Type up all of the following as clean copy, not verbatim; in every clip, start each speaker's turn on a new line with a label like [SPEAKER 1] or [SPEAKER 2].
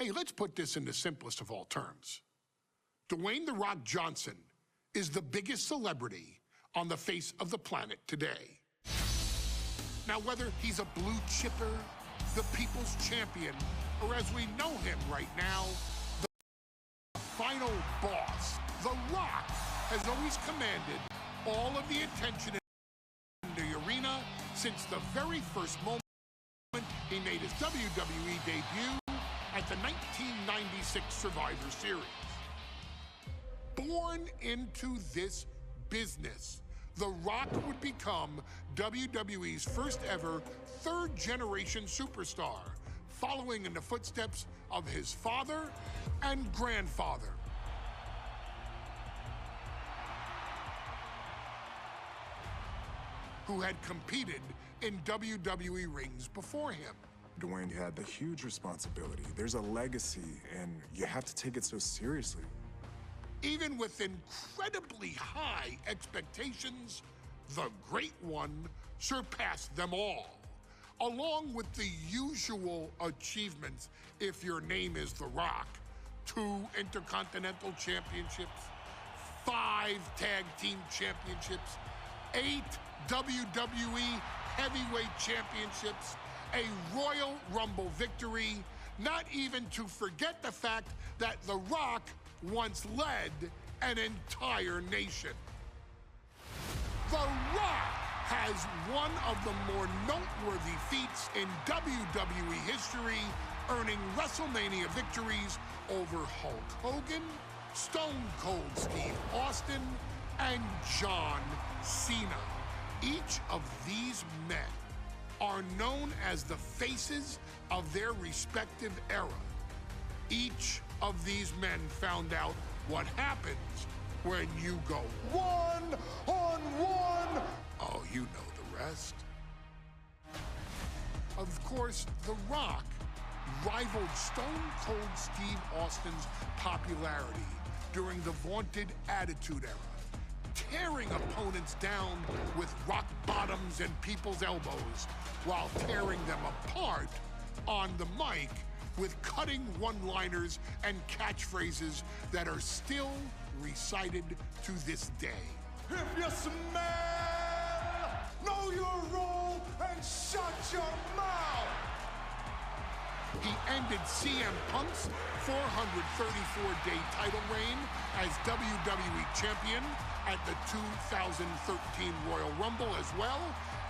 [SPEAKER 1] Hey, let's put this in the simplest of all terms. Dwayne "The Rock" Johnson is the biggest celebrity on the face of the planet today. Now, whether he's a blue chipper, the people's champion, or as we know him right now, the final boss, The Rock has always commanded all of the attention in the arena since the very first moment he made his WWE debut at the 1996 Survivor Series. Born into this business, The Rock would become WWE's first ever third-generation superstar, following in the footsteps of his father and grandfather. Who had competed in WWE rings before him.
[SPEAKER 2] Dwayne had the huge responsibility. There's a legacy, and you have to take it so seriously.
[SPEAKER 1] Even with incredibly high expectations, the Great One surpassed them all, along with the usual achievements if your name is The Rock: 2 Intercontinental Championships, 5 Tag Team Championships, 8 WWE Heavyweight Championships, a Royal Rumble victory, not even to forget the fact that The Rock once led an entire nation. The Rock has one of the more noteworthy feats in WWE history, earning WrestleMania victories over Hulk Hogan, Stone Cold Steve Austin, and John Cena. Each of these men are known as the faces of their respective era. Each of these men found out what happens when you go one-on-one. Oh, you know the rest. Of course, The Rock rivaled Stone Cold Steve Austin's popularity during the vaunted Attitude Era, tearing opponents down with rock bottoms and people's elbows while tearing them apart on the mic with cutting one-liners and catchphrases that are still recited to this day.
[SPEAKER 3] If you smell, know your role and shut your mouth.
[SPEAKER 1] He ended CM Punk's 434-day title reign as WWE Champion at the 2013 Royal Rumble as well,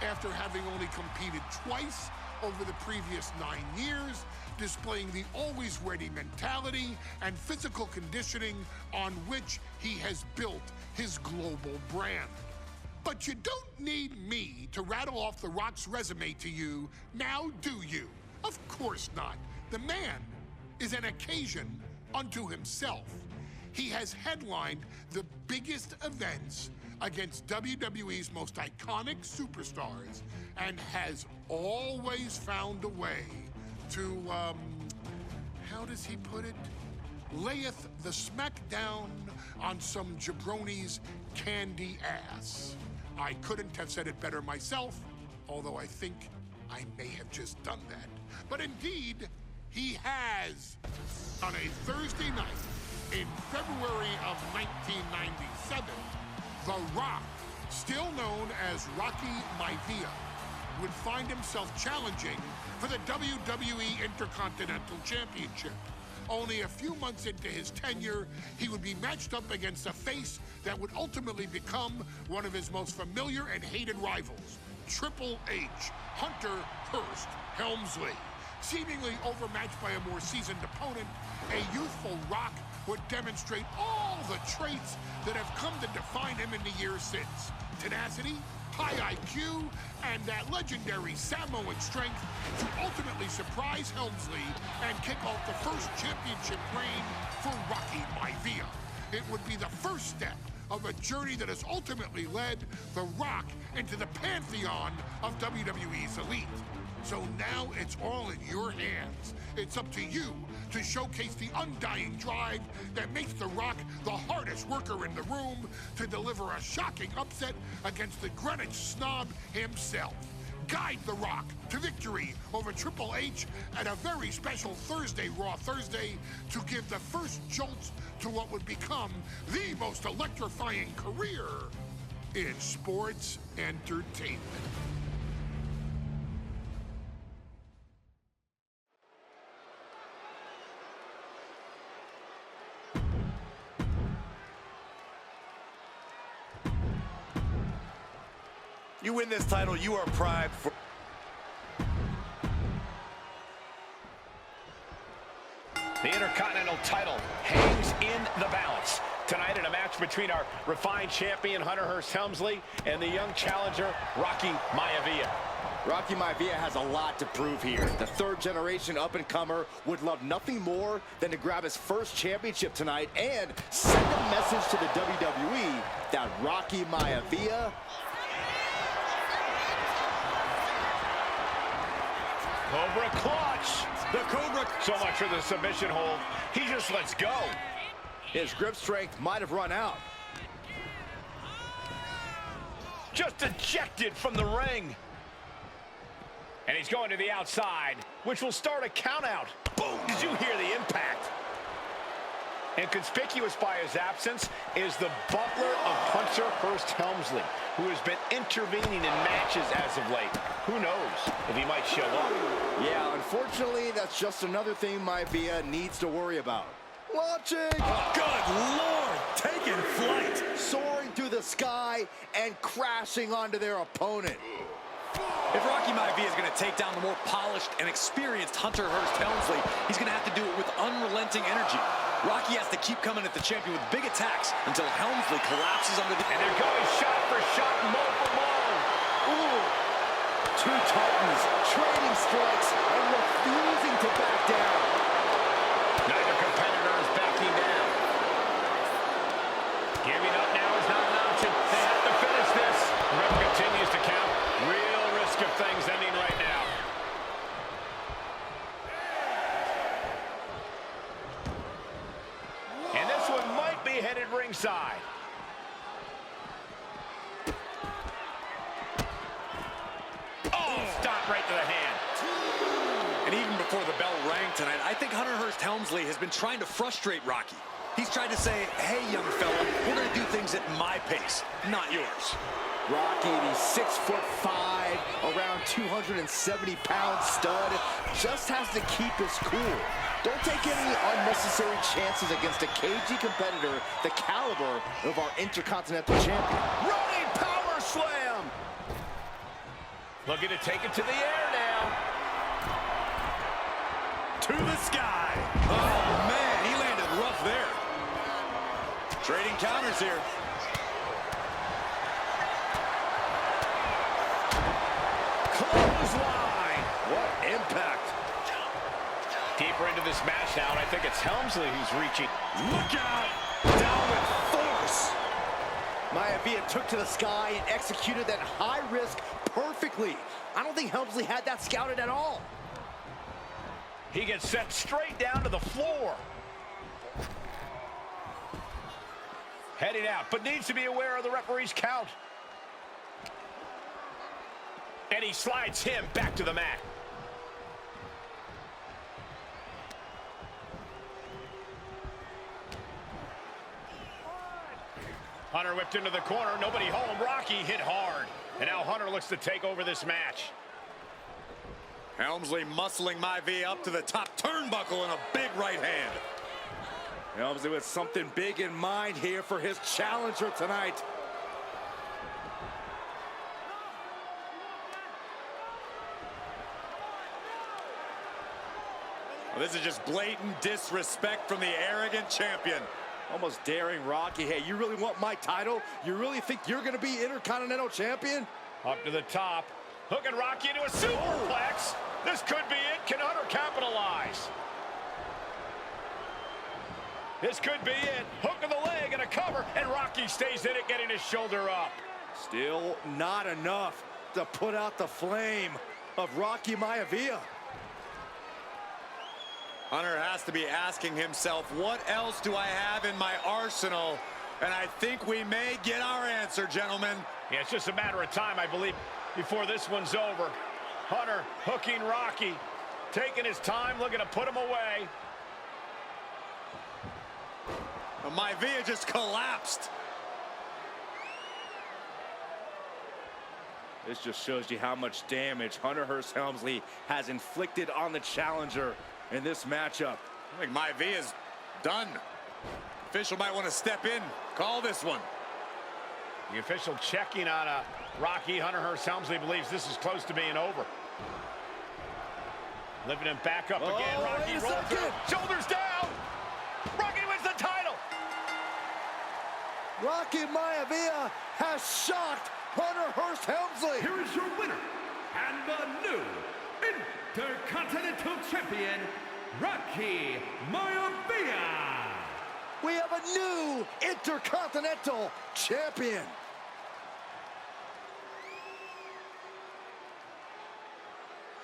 [SPEAKER 1] after having only competed twice over the previous 9 years, displaying the always-ready mentality and physical conditioning on which he has built his global brand. But you don't need me to rattle off The Rock's resume to you, now do you? Of course not. The man is an occasion unto himself. He has headlined the biggest events against WWE's most iconic superstars and has always found a way to, how does he put it? Layeth the smackdown on some jabroni's candy ass. I couldn't have said it better myself, although I think I may have just done that. But indeed, he has. On a Thursday night in February of 1997, The Rock, still known as Rocky Maivia, would find himself challenging for the WWE Intercontinental Championship. Only a few months into his tenure, he would be matched up against a face that would ultimately become one of his most familiar and hated rivals, Triple H, Hunter Hearst Helmsley. Seemingly overmatched by a more seasoned opponent, a youthful Rock would demonstrate all the traits that have come to define him in the years since: tenacity, high IQ, and that legendary Samoan strength to ultimately surprise Helmsley and kick off the first championship reign for Rocky Maivia. It would be the first step of a journey that has ultimately led The Rock into the pantheon of WWE's elite. So now it's all in your hands. It's up to you to showcase the undying drive that makes The Rock the hardest worker in the room to deliver a shocking upset against the Greenwich snob himself. guide The Rock to victory over Triple H at a very special Thursday, Raw Thursday, to give the first jolt to what would become the most electrifying career in sports entertainment.
[SPEAKER 4] You win this title, you are primed for...
[SPEAKER 5] The Intercontinental title hangs in the balance. Tonight in a match between our refined champion, Hunter Hearst Helmsley, and the young challenger, Rocky Maivia.
[SPEAKER 4] Rocky Maivia has a lot to prove here. The third-generation up-and-comer would love nothing more than to grab his first championship tonight and send a message to the WWE that Rocky Maivia...
[SPEAKER 5] Cobra clutch. The Cobra. So much for the submission hold. He just lets go.
[SPEAKER 4] His grip strength might have run out.
[SPEAKER 5] Just ejected from the ring. And he's going to the outside, which will start a count out. Boom! Did you hear the impact? And conspicuous by his absence is the butler of Hunter Hearst Helmsley, who has been intervening in matches as of late. Who knows if he might show up?
[SPEAKER 4] Yeah, unfortunately, that's just another thing Maivia needs to worry about. Launching!
[SPEAKER 3] Good Lord! Taking flight!
[SPEAKER 4] Soaring through the sky and crashing onto their opponent.
[SPEAKER 6] If Rocky Maivia is going to take down the more polished and experienced Hunter Hearst Helmsley, he's going to have to do it with unrelenting energy. Rocky has to keep coming at the champion with big attacks until Helmsley collapses under the...
[SPEAKER 5] And they're going shot for shot, blow for blow.
[SPEAKER 4] Ooh. Two Titans trading strikes and refusing to back down.
[SPEAKER 5] Neither competitor is backing down. Giving up now is not an option. They have to finish this. The ref continues to count. Real risk of things ending right now. And this one might be headed ringside. Oh, stop right to the hand.
[SPEAKER 6] And even before the bell rang tonight, I think Hunter Hearst Helmsley has been trying to frustrate Rocky. He's tried to say, hey, young fella, we're going to do things at my pace, not yours.
[SPEAKER 4] Rocky, the 6'5", around 270-pound stud, just has to keep his cool. Don't take any unnecessary chances against a cagey competitor the caliber of our Intercontinental Champion.
[SPEAKER 5] Running power slam! Looking to take it to the air now.
[SPEAKER 6] To the sky. Oh, man, he landed rough there. Trading counters here.
[SPEAKER 5] Clothesline!
[SPEAKER 4] What impact.
[SPEAKER 5] Deeper into this match now, and I think it's Helmsley who's reaching.
[SPEAKER 6] Look out! Down with force.
[SPEAKER 4] Maivia took to the sky and executed that high risk perfectly. I don't think Helmsley had that scouted at all.
[SPEAKER 5] He gets sent straight down to the floor. Heading out, but needs to be aware of the referee's count. And he slides him back to the mat. Hunter whipped into the corner, nobody home. Rocky hit hard. And now Hunter looks to take over this match.
[SPEAKER 6] Helmsley muscling Maivia up to the top turnbuckle in a big right hand.
[SPEAKER 4] Helmsley with something big in mind here for his challenger tonight.
[SPEAKER 6] Well, this is just blatant disrespect from the arrogant champion.
[SPEAKER 4] Almost daring Rocky. Hey, you really want my title? You really think you're going to be Intercontinental Champion?
[SPEAKER 5] Up to the top. Hooking Rocky into a superplex. This could be it. Can Hunter capitalize? This could be it. Hook of the leg and a cover, and Rocky stays in it, getting his shoulder up.
[SPEAKER 4] Still not enough to put out the flame of Rocky Maivia.
[SPEAKER 6] Hunter has to be asking himself, what else do I have in my arsenal? And I think we may get our answer, gentlemen.
[SPEAKER 5] Yeah, it's just a matter of time, I believe. before this one's over. Hunter hooking Rocky, taking his time, looking to put him away.
[SPEAKER 6] Maivia just collapsed.
[SPEAKER 4] This just shows you how much damage Hunter Hearst Helmsley has inflicted on the challenger in this matchup.
[SPEAKER 6] I think Maivia's done. Official might want to step in, call this one.
[SPEAKER 5] The official checking on Rocky. Hunter Hearst Helmsley believes this is close to being over. Lifting him back up again. Rocky rolls through. Shoulders down. Rocky wins the title.
[SPEAKER 4] Rocky Maivia has shocked Hunter Hearst Helmsley.
[SPEAKER 7] Here is your winner and the new Intercontinental Champion, Rocky Maivia.
[SPEAKER 4] We have a new Intercontinental Champion.